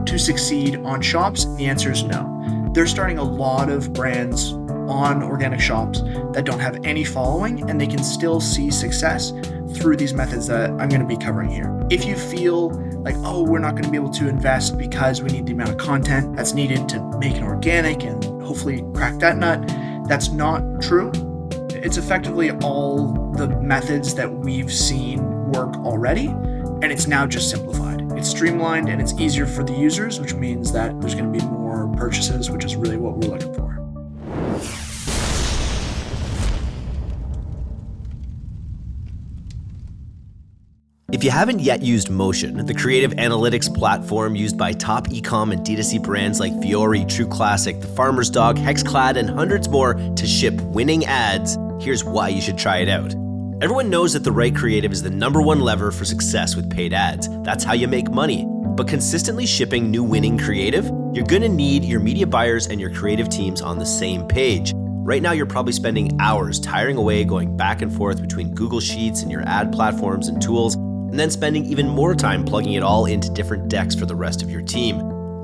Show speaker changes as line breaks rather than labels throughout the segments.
to succeed on Shops? The answer is no. They're starting a lot of brands on organic shops that don't have any following, and they can still see success through these methods that I'm going to be covering here. If you feel like, oh, we're not going to be able to invest because we need the amount of content that's needed to make it organic and hopefully crack that nut, that's not true. It's effectively all the methods that we've seen work already, and it's now just simplified. It's streamlined and it's easier for the users, which means that there's going to be more purchases, which is really what we're looking for.
If you haven't yet used Motion, the creative analytics platform used by top e-com and D2C brands like Fiore, True Classic, The Farmer's Dog, Hexclad, and hundreds more to ship winning ads, here's why you should try it out. Everyone knows that the right creative is the number one lever for success with paid ads. That's how you make money. But consistently shipping new winning creative, you're gonna need your media buyers and your creative teams on the same page. Right now, you're probably spending hours tiring away going back and forth between Google Sheets and your ad platforms and tools, and then spending even more time plugging it all into different decks for the rest of your team.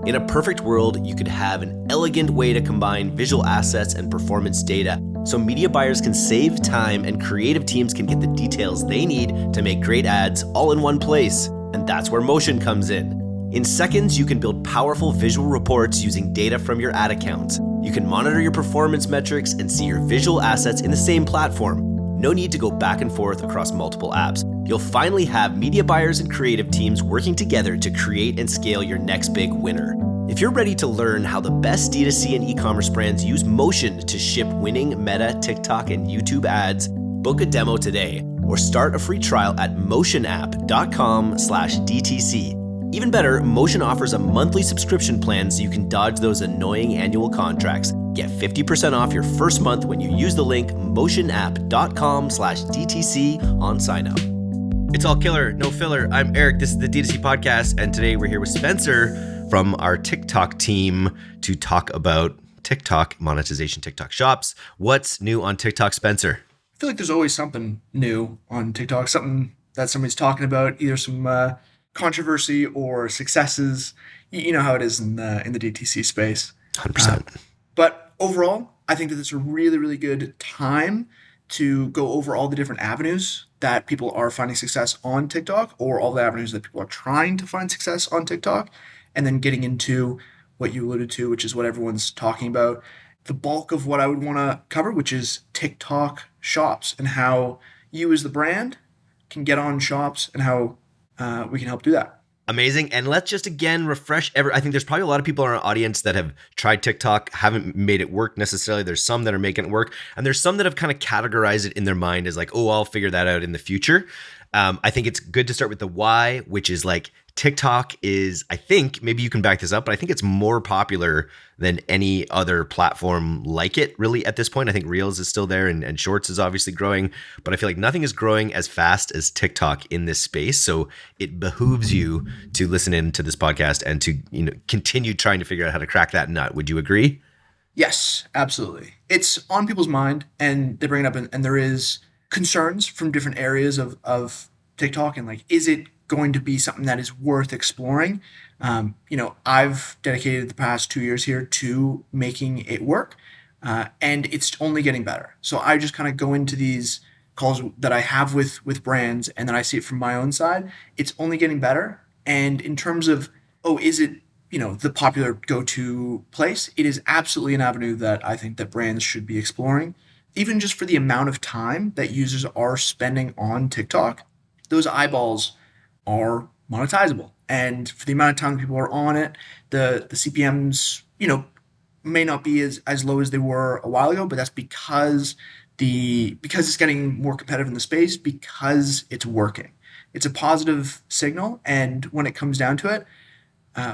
In a perfect world, you could have an elegant way to combine visual assets and performance data, so media buyers can save time and creative teams can get the details they need to make great ads all in one place. And that's where Motion comes in. In seconds, you can build powerful visual reports using data from your ad accounts. You can monitor your performance metrics and see your visual assets in the same platform. No need to go back and forth across multiple apps. You'll finally have media buyers and creative teams working together to create and scale your next big winner. If you're ready to learn how the best D2C and e-commerce brands use Motion to ship winning Meta, TikTok, and YouTube ads, book a demo today or start a free trial at motionapp.com/DTC. Even better, Motion offers a monthly subscription plan so you can dodge those annoying annual contracts. Get 50% off your first month when you use the link motionapp.com/DTC on sign up. It's all killer, no filler. I'm Eric, this is the D2C podcast, and today we're here with Spencer from our TikTok team to talk about TikTok monetization, TikTok shops. What's new on TikTok, Spencer?
I feel like there's always something new on TikTok, something that somebody's talking about, either some controversy or successes. You know how it is in the DTC space.
100%.
But overall, I think that it's a really, really good time to go over all the different avenues that people are finding success on TikTok, or all the avenues that people are trying to find success on TikTok, and then getting into what you alluded to, which is what everyone's talking about. The bulk of what I would want to cover, which is TikTok shops and how you as the brand can get on shops and how we can help do that.
Amazing. And let's just again refresh I think there's probably a lot of people in our audience that have tried TikTok, haven't made it work necessarily. There's some that are making it work, and there's some that have kind of categorized it in their mind as like, oh, I'll figure that out in the future. I think it's good to start with the why, which is like TikTok is, I think, maybe you can back this up, but I think it's more popular than any other platform like it really at this point. I think Reels is still there and Shorts is obviously growing, but I feel like nothing is growing as fast as TikTok in this space. So it behooves you to listen in to this podcast and to, continue trying to figure out how to crack that nut. Would you agree?
Yes, absolutely. It's on people's mind and they bring it up, and there is concerns from different areas of TikTok, and like, is it going to be something that is worth exploring? I've dedicated the past 2 years here to making it work, and it's only getting better. So I just kind of go into these calls that I have with brands, and then I see it from my own side. It's only getting better. And in terms of, is it, the popular go-to place? It is absolutely an avenue that I think that brands should be exploring. Even just for the amount of time that users are spending on TikTok, those eyeballs are monetizable. And for the amount of time people are on it, the CPMs, may not be as low as they were a while ago, but that's because it's getting more competitive in the space, because it's working. It's a positive signal. And when it comes down to it,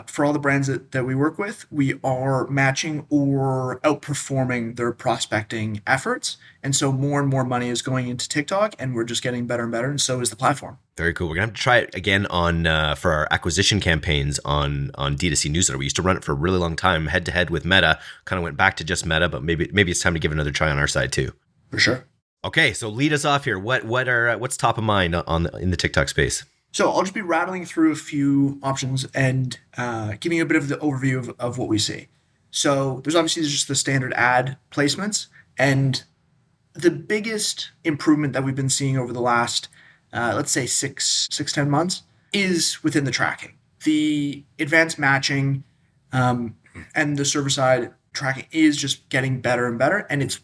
for all the brands that we work with, we are matching or outperforming their prospecting efforts. And so more and more money is going into TikTok, and we're just getting better and better. And so is the platform. Very
cool. We're going to have to try it again on for our acquisition campaigns on D2C newsletter. We used to run it for a really long time, head to head with Meta. Kind of went back to just Meta, but maybe it's time to give it another try on our side too.
For sure.
Okay, so lead us off here. What's top of mind in the TikTok space?
So I'll just be rattling through a few options and giving you a bit of the overview of what we see. So there's obviously just the standard ad placements, and the biggest improvement that we've been seeing over the last, let's say 10 months, is within the tracking. The advanced matching and the server side tracking is just getting better and better, and it's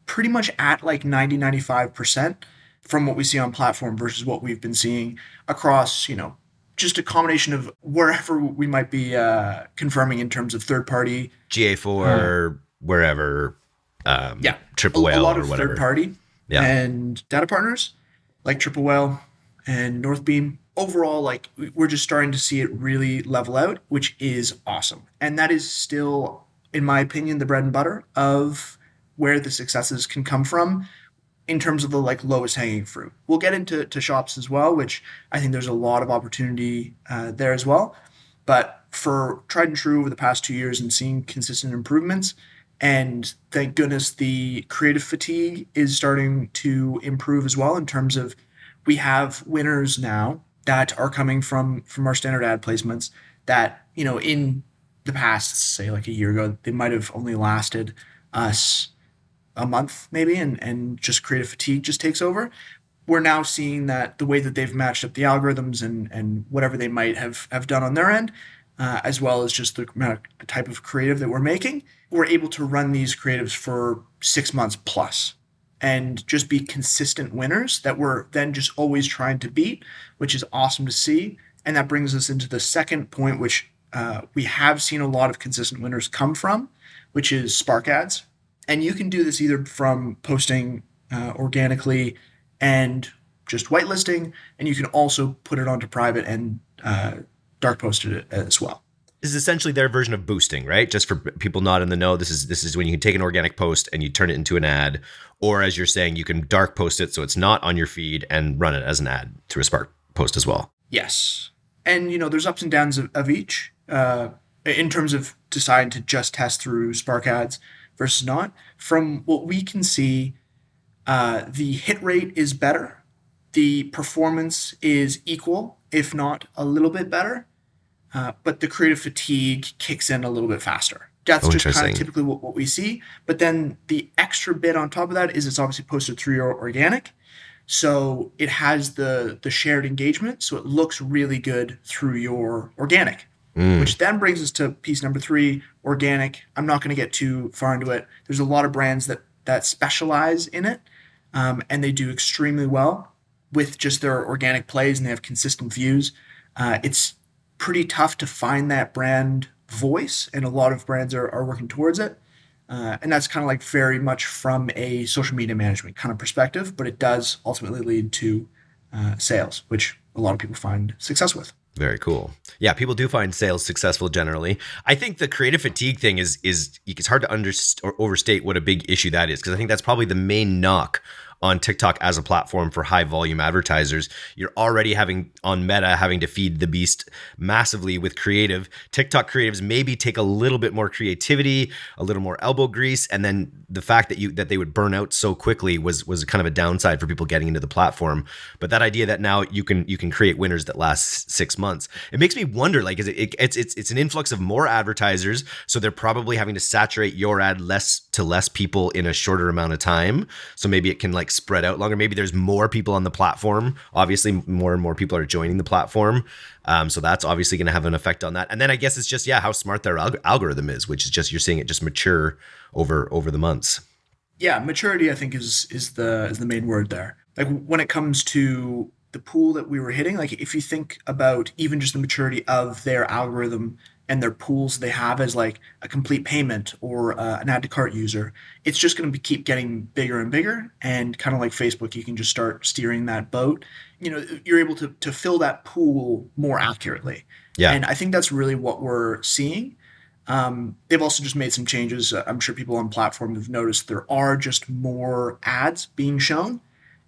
pretty much at like 95% from what we see on platform versus what we've been seeing across, just a combination of wherever we might be confirming in terms of third party.
GA4, wherever,
Yeah,
Triple
a
Whale
lot
or
of third
whatever.
party
Yeah.
and data partners like Triple Whale and Northbeam. Overall, like we're just starting to see it really level out, which is awesome. And that is still, in my opinion, the bread and butter of where the successes can come from in terms of the like lowest hanging fruit. We'll get into shops as well, which I think there's a lot of opportunity there as well. But for tried and true over the past 2 years and seeing consistent improvements, and thank goodness the creative fatigue is starting to improve as well in terms of we have winners now that are coming from our standard ad placements that in the past, say like a year ago, they might have only lasted us a month maybe, and just creative fatigue just takes over. We're now seeing that the way that they've matched up the algorithms and whatever they might have done on their end, as well as just the type of creative that we're making, we're able to run these creatives for 6 months plus and just be consistent winners that we're then just always trying to beat, which is awesome to see. And that brings us into the second point, which we have seen a lot of consistent winners come from, which is Spark ads. And you can do this either from posting organically and just whitelisting, and you can also put it onto private and dark posted it as well.
This is essentially their version of boosting, right? Just for people not in the know, this is when you can take an organic post and you turn it into an ad, or as you're saying, you can dark post it so it's not on your feed and run it as an ad through a Spark post as well.
Yes, and there's ups and downs of each in terms of deciding to just test through Spark ads versus not. From what we can see, the hit rate is better. The performance is equal, if not a little bit better. But the creative fatigue kicks in a little bit faster. That's
Oh,
just kind
interesting.
of typically what we see. But then the extra bit on top of that is it's obviously posted through your organic. So it has the shared engagement. So it looks really good through your organic,
Mm.
which then brings us to piece number three, organic. I'm not going to get too far into it. There's a lot of brands that specialize in it, and they do extremely well with just their organic plays, and they have consistent views. It's pretty tough to find that brand voice, and a lot of brands are working towards it. And that's kind of like very much from a social media management kind of perspective, but it does ultimately lead to sales, which a lot of people find success with.
Very cool. Yeah, people do find sales successful generally. I think the creative fatigue thing is it's hard to or overstate what a big issue that is, because I think that's probably the main knock on TikTok as a platform for high volume advertisers. You're already on Meta having to feed the beast massively with creative. TikTok creatives maybe take a little bit more creativity, a little more elbow grease, and then the fact that they would burn out so quickly was kind of a downside for people getting into the platform. But that idea that now you can create winners that last 6 months, it makes me wonder, like, it's an influx of more advertisers, so they're probably having to saturate your ad less people in a shorter amount of time, so maybe it can like spread out longer. Maybe there's more people on the platform. Obviously, more and more people are joining the platform. So that's obviously going to have an effect on that. And then I guess it's just, how smart their algorithm is, which is just, you're seeing it just mature over the months.
Yeah, maturity I think is the main word there. Like when it comes to the pool that we were hitting, like if you think about even just the maturity of their algorithm and their pools they have as like a complete payment or an add to cart user, it's just going to keep getting bigger and bigger. And kind of like Facebook, you can just start steering that boat. You're able to fill that pool more accurately.
Yeah.
And I think that's really what we're seeing. They've also just made some changes. I'm sure people on platform have noticed there are just more ads being shown.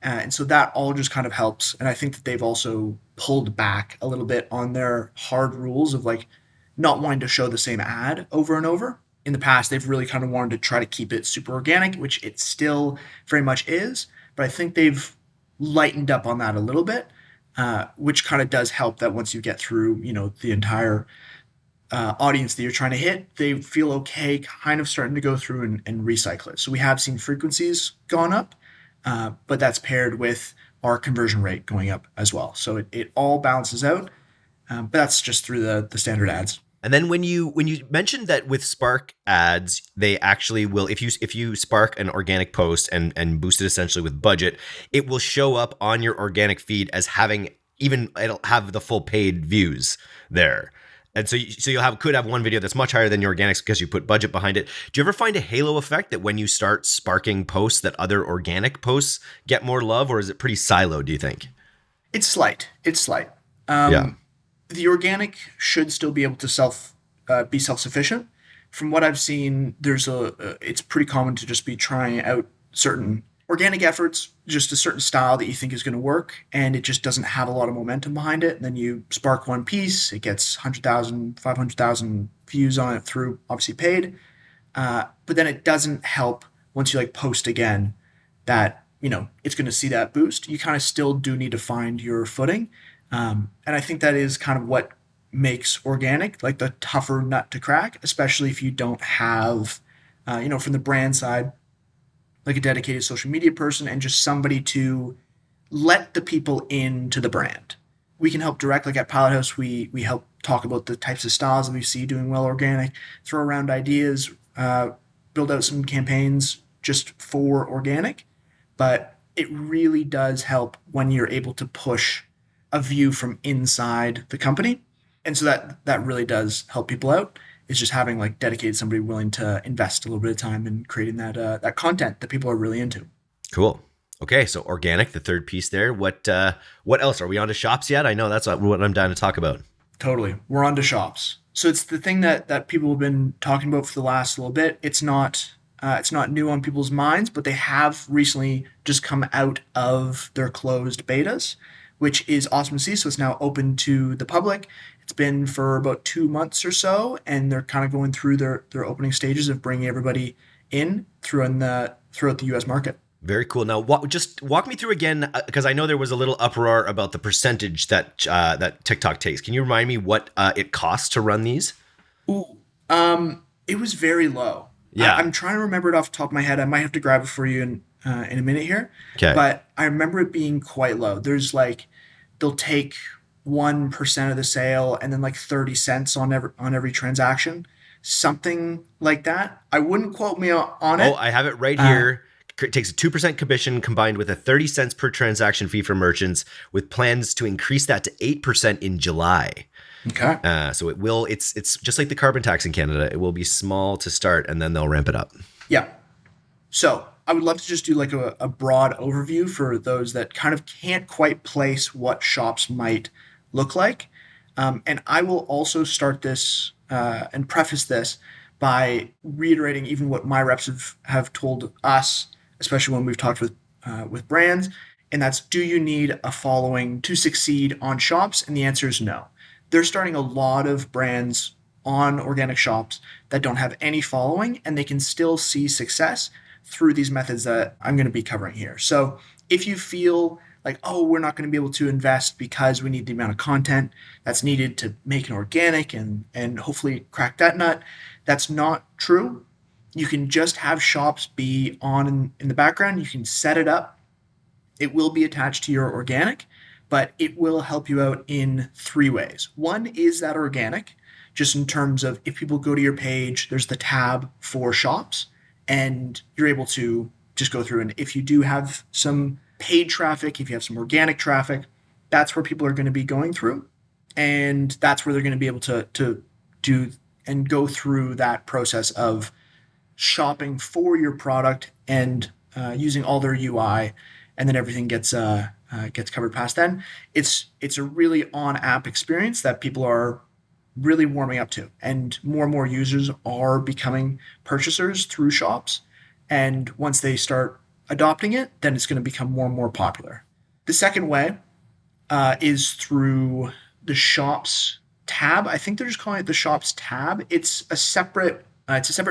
And so that all just kind of helps. And I think that they've also pulled back a little bit on their hard rules of like not wanting to show the same ad over and over. In the past, they've really kind of wanted to try to keep it super organic, which it still very much is. But I think they've lightened up on that a little bit. which kind of does help that once you get through, the entire audience that you're trying to hit, they feel okay kind of starting to go through and recycle it. So we have seen frequencies gone up, but that's paired with our conversion rate going up as well. So it all balances out, but that's just through the standard ads.
And then when you mentioned that with Spark ads, they actually will, if you spark an organic post and boost it essentially with budget, it will show up on your organic feed as having, even it'll have the full paid views there. And so you'll could have one video that's much higher than your organics because you put budget behind it. Do you ever find a halo effect that when you start sparking posts that other organic posts get more love, or is it pretty siloed, do you think?
It's slight. It's slight.
Yeah.
The organic should still be able to be self sufficient. From what I've seen, it's pretty common to just be trying out certain organic efforts, just a certain style that you think is going to work, and it just doesn't have a lot of momentum behind it. And then you spark one piece, it gets 100,000, 500,000 views on it through obviously paid, but then it doesn't help once you like post again that it's going to see that boost. You kind of still do need to find your footing. And I think that is kind of what makes organic like the tougher nut to crack, especially if you don't have, from the brand side, like a dedicated social media person and just somebody to let the people into the brand. We can help direct, like at Pilot House, we help talk about the types of styles that we see doing well organic, throw around ideas, build out some campaigns just for organic. But it really does help when you're able to push a view from inside the company. And so that really does help people out. Is just having like dedicated somebody willing to invest a little bit of time in creating that content that people are really into.
Cool. Okay, so organic, the third piece there. What else? Are we on to shops yet? I know that's what I'm down to talk about.
Totally. We're on to shops. So it's the thing that people have been talking about for the last little bit. It's not new on people's minds, but they have recently just come out of their closed betas, which is awesome to see. So it's now open to the public. It's been for about 2 months or so, and they're kind of going through their opening stages of bringing everybody in throughout the U.S. market.
Very cool. Now, just walk me through again, because I know there was a little uproar about the percentage that TikTok takes. Can you remind me what it costs to run these?
Ooh, it was very low.
Yeah.
I'm trying to remember it off the top of my head. I might have to grab it for you in a minute here.
Okay.
But I remember it being quite low. There's like, they'll take 1% of the sale and then like 30 cents on every transaction, something like that. I wouldn't quote me on it.
Oh, I have it right here. It takes a 2% commission combined with a 30 cents per transaction fee for merchants, with plans to increase that to 8% in July.
Okay.
So it's just like the carbon tax in Canada. It will be small to start and then they'll ramp it up.
Yeah. So I would love to just do like a broad overview for those that kind of can't quite place what shops might look like. And I will also start this and preface this by reiterating even what my reps have told us, especially when we've talked with brands, and that's, do you need a following to succeed on shops? And the answer is no. They're starting a lot of brands on organic shops that don't have any following, and they can still see success through these methods that I'm going to be covering here. So if you feel like, oh, we're not going to be able to invest because we need the amount of content that's needed to make an organic and hopefully crack that nut, that's not true. You can just have shops be on in the background. You can set it up. It will be attached to your organic, but it will help you out in 3 ways. One is that organic, just in terms of if people go to your page, there's the tab for shops, and you're able to just go through. And if you do have some paid traffic, if you have some organic traffic, that's where people are going to be going through. And that's where they're going to be able to do and go through that process of shopping for your product and using all their UI, and then everything gets covered past then. It's a really on-app experience that people are really warming up to, and more users are becoming purchasers through shops. And once they start adopting it, then it's going to become more and more popular. The second way is through the shops tab. I think they're just calling it the shops tab. It's a separate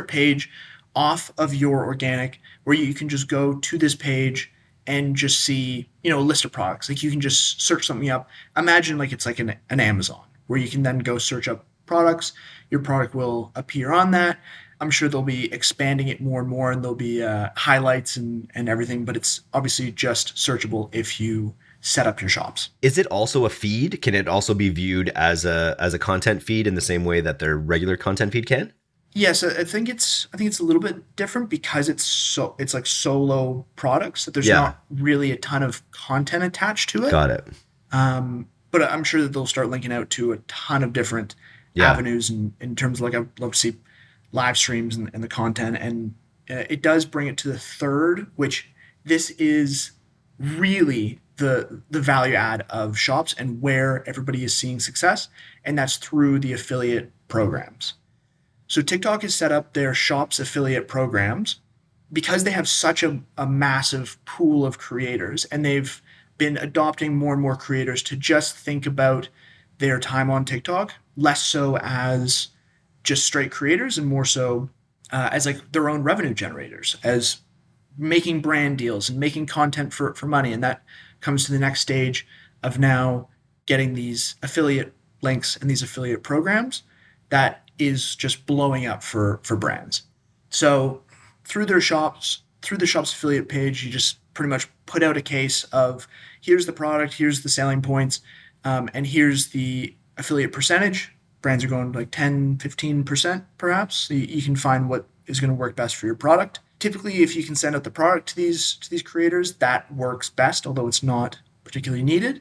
page off of your organic where you can just go to this page and just see, a list of products. Like you can just search something up. Imagine like it's like an Amazon where you can then go search up products. Your product will appear on that. I'm sure they'll be expanding it more and more, and there'll be highlights and everything. But it's obviously just searchable if you set up your shops.
Is it also a feed? Can it also be viewed as a content feed in the same way that their regular content feed can?
Yes, I think it's a little bit different because it's like solo products that there's
Yeah,
not really a ton of content attached to it.
got it.
But I'm sure that they'll start linking out to a ton of different
Yeah,
avenues in terms of like I'd love to see live streams and the content, and it does bring it to the third, which this is really the value add of shops and where everybody is seeing success, and that's through the affiliate programs. So TikTok has set up their shops affiliate programs because they have such a massive pool of creators, and they've been adopting more and more creators to just think about their time on TikTok less so as just straight creators and more so as like their own revenue generators, as making brand deals and making content for money. And that comes to the next stage of now getting these affiliate links and these affiliate programs that is just blowing up for brands. So through the shop's affiliate page, you just pretty much put out a case of here's the product, here's the selling points, and here's the affiliate percentage. Brands are going like 10, 15% perhaps. So you can find what is going to work best for your product. Typically, if you can send out the product to these creators, that works best, although it's not particularly needed.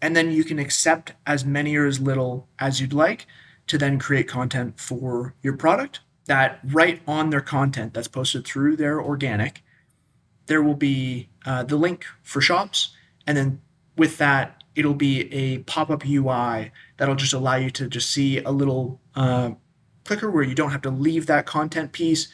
And then you can accept as many or as little as you'd like to then create content for your product. That right on their content that's posted through their organic, there will be the link for shops. And then with that, it'll be a pop-up UI that'll just allow you to just see a little clicker where you don't have to leave that content piece.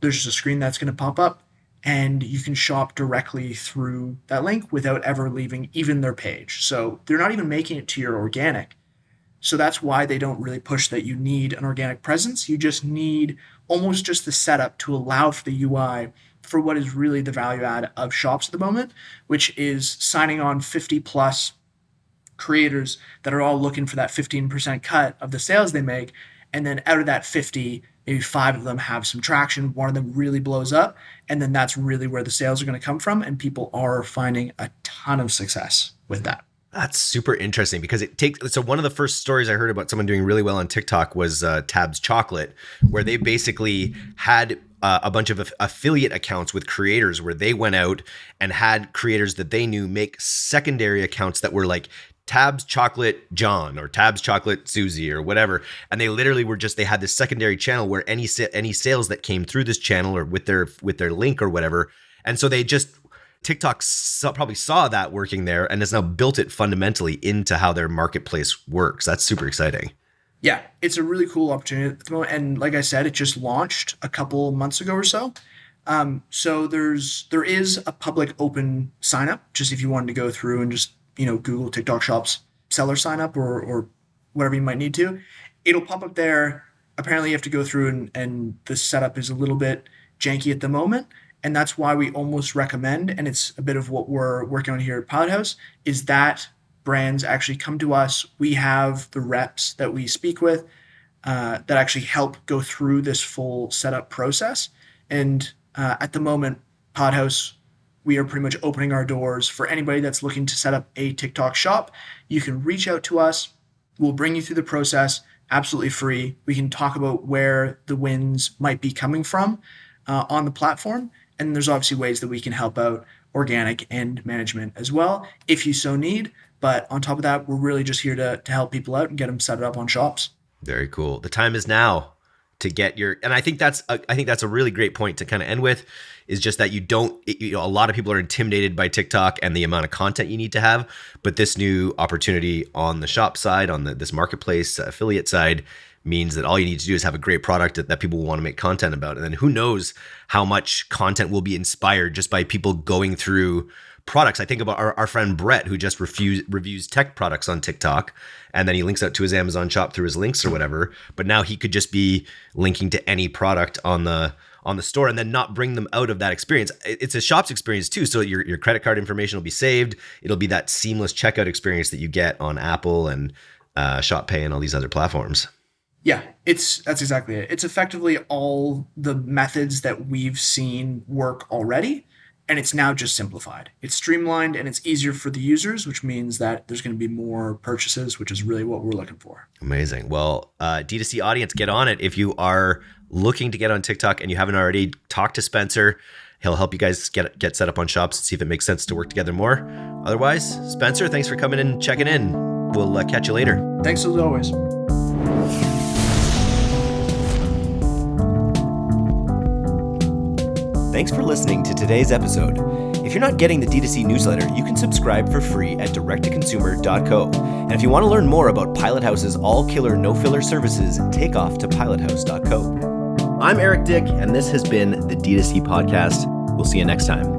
There's just a screen that's going to pop up, and you can shop directly through that link without ever leaving even their page. So they're not even making it to your organic. So that's why they don't really push that you need an organic presence. You just need almost just the setup to allow for the UI for what is really the value add of shops at the moment, which is signing on 50 plus creators that are all looking for that 15% cut of the sales they make. And then out of that 50, maybe 5 of them have some traction. One of them really blows up. And then that's really where the sales are going to come from. And people are finding a ton of success with that.
That's super interesting because it takes. So one of the first stories I heard about someone doing really well on TikTok was Tabs Chocolate, where they basically had a bunch of affiliate accounts with creators where they went out and had creators that they knew make secondary accounts that were like Tabs Chocolate John or Tabs Chocolate Susie or whatever. And they literally were just, they had this secondary channel where any sales that came through this channel or with their link or whatever. And so they just, TikTok probably saw that working there and has now built it fundamentally into how their marketplace works. That's super exciting.
Yeah, it's a really cool opportunity at the moment. And like I said, it just launched a couple months ago or so. So there is a public open sign up, just if you wanted to go through and just, Google TikTok shops seller sign up or whatever you might need to. It'll pop up there. Apparently you have to go through and the setup is a little bit janky at the moment. And that's why we almost recommend, and it's a bit of what we're working on here at Pilot House, is that brands actually come to us. We have the reps that we speak with that actually help go through this full setup process. And at the moment, Pilot House, we are pretty much opening our doors for anybody that's looking to set up a TikTok shop. You can reach out to us. We'll bring you through the process absolutely free. We can talk about where the wins might be coming from on the platform. And there's obviously ways that we can help out organic and management as well, if you so need. But on top of that, we're really just here to help people out and get them set up on shops.
Very cool. The time is now to get your, and I think that's a really great point to kind of end with, is just that a lot of people are intimidated by TikTok and the amount of content you need to have, but this new opportunity on the shop side, on this marketplace affiliate side, means that all you need to do is have a great product that people want to make content about. And then who knows how much content will be inspired just by people going through products. I think about our friend Brett, who just reviews tech products on TikTok, and then he links out to his Amazon shop through his links or whatever. But now he could just be linking to any product on the on the store and then not bring them out of that experience. It's a shops experience too. So your credit card information will be saved. It'll be that seamless checkout experience that you get on Apple and Shop Pay and all these other platforms.
Yeah, that's exactly it. It's effectively all the methods that we've seen work already, and it's now just simplified. It's streamlined and it's easier for the users, which means that there's going to be more purchases, which is really what we're looking for.
Amazing. Well, D2C audience, get on it. If you are looking to get on TikTok and you haven't already, talked to Spencer. He'll help you guys get set up on shops and see if it makes sense to work together more. Otherwise, Spencer, thanks for coming and checking in. We'll catch you later.
Thanks as always.
Thanks for listening to today's episode. If you're not getting the D2C newsletter, you can subscribe for free at directtoconsumer.co. And if you want to learn more about Pilot House's all-killer, no-filler services, take off to pilothouse.co. I'm Eric Dick, and this has been the D2C Podcast. We'll see you next time.